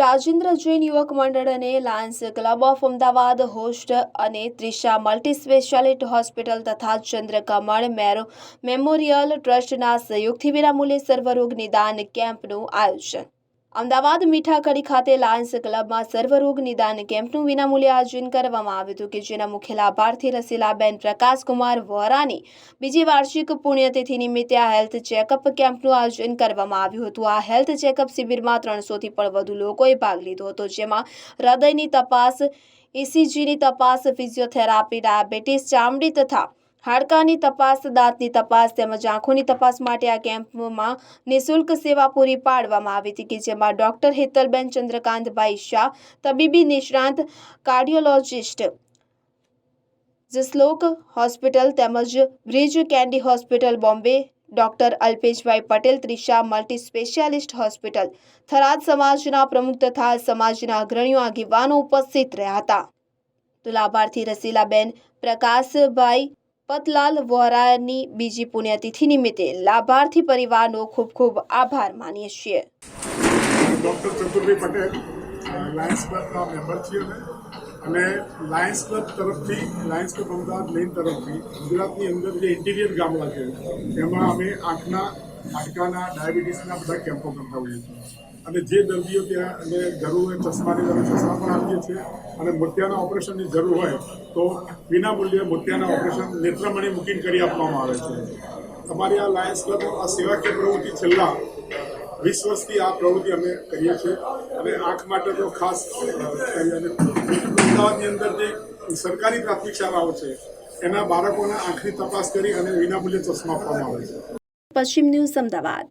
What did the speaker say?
રાજેન્દ્ર જૈન યુવક મંડળ અને Lions club of Ahmedabad host અને ત્રિષા મલ્ટી સ્પેશિયાલિટી હોસ્પિટલ તથા ચંદ્રકમળ મેમોરિયલ ટ્રસ્ટના સહયોગથી વિનામૂલ્યે સર્વરોગ નિદાન કેમ્પનું આયોજન। અમદાવાદ મીઠાકડી ખાતે લાયન્સ ક્લબમાં સર્વરોગ નિદાન કેમ્પનું વિનામૂલ્યે આયોજન કરવામાં આવ્યું હતું કે જેના મુખ્ય લાભાર્થી રસીલાબેન પ્રકાશકુમાર વોરાની બીજી વાર્ષિક પુણ્યતિથિ નિમિત્તે આ હેલ્થ ચેકઅપ કેમ્પનું આયોજન કરવામાં આવ્યું હતું। આ હેલ્થ ચેકઅપ શિબિરમાં 300થી પણ વધુ લોકોએ ભાગ લીધો હતો, જેમાં હૃદયની તપાસ, ECGની તપાસ, ફિઝિયોથેરાપી, ડાયાબિટીસ, ચામડી તથા હાડકાની તપાસ, દાંતની તપાસ તેમજ આંખોની તપાસ માટે આ કેમ્પમાં નિઃશુલ્ક સેવા પૂરી પાડવામાં આવી હતી કે જેમાં ડોક્ટર હેતલબેન ચંદ્રકાંતભાઈ શાહ, તબીબી નિષ્ણાંત કાર્ડિયોલોજિસ્ટ, જસલોક હોસ્પિટલ તેમજ Breach Candy hospital Bombay, doctor Alpeshbhai Patel, Trisha multi specialist hospital, Tharad સમાજના પ્રમુખ તથા સમાજના અગ્રણીઓ આગેવાનો ઉપસ્થિત રહ્યા હતા। તો લાભાર્થી રસીલાબેન પ્રકાશભાઈ પતલાલ વોરાની બીજી પુણ્યતિથિ નિમિત્તે લાભાર્થી પરિવારનો ખૂબ ખૂબ આભાર માનીએ છીએ। Doctor Chaturbhai Patel Lions ક્લબના member છીએ અને લાયન્સ ક્લબ તરફથી લાયન્સ ક્લબ અમદાવાદ લેન તરફથી ગુજરાતની અંદર જે ઇન્ટિરિયર ગામડા છે તેમાં અમે આંખના, હાડકાના, ડાયાબિટીસના બધા કેમ્પો કરતા હોઈએ છીએ અને જે દર્દીઓ ત્યાં અને જરૂર હોય ચશ્માની જરૂર ચશ્મા પણ આપીએ છીએ અને મોતિયાના ઓપરેશનની જરૂર હોય તો વિનામૂલ્યે મોતિયાના ઓપરેશન નેત્રમણી મૂકીને કરી આપવામાં આવે છે। અમારી આ લાયન્સ ક્લબ આ સેવાકીય પ્રવૃત્તિ છેલ્લા 20 વર્ષથી આ પ્રવૃત્તિ અમે કરીએ છીએ અને આંખ માટે તો ખાસ અમદાવાદની અંદર જે સરકારી પ્રાથમિક શાળાઓ છે એના બાળકોના આંખની તપાસ કરી અને વિનામૂલ્યે ચશ્મા આપવામાં આવે છે। પશ્ચિમ ન્યૂઝ અમદાવાદ।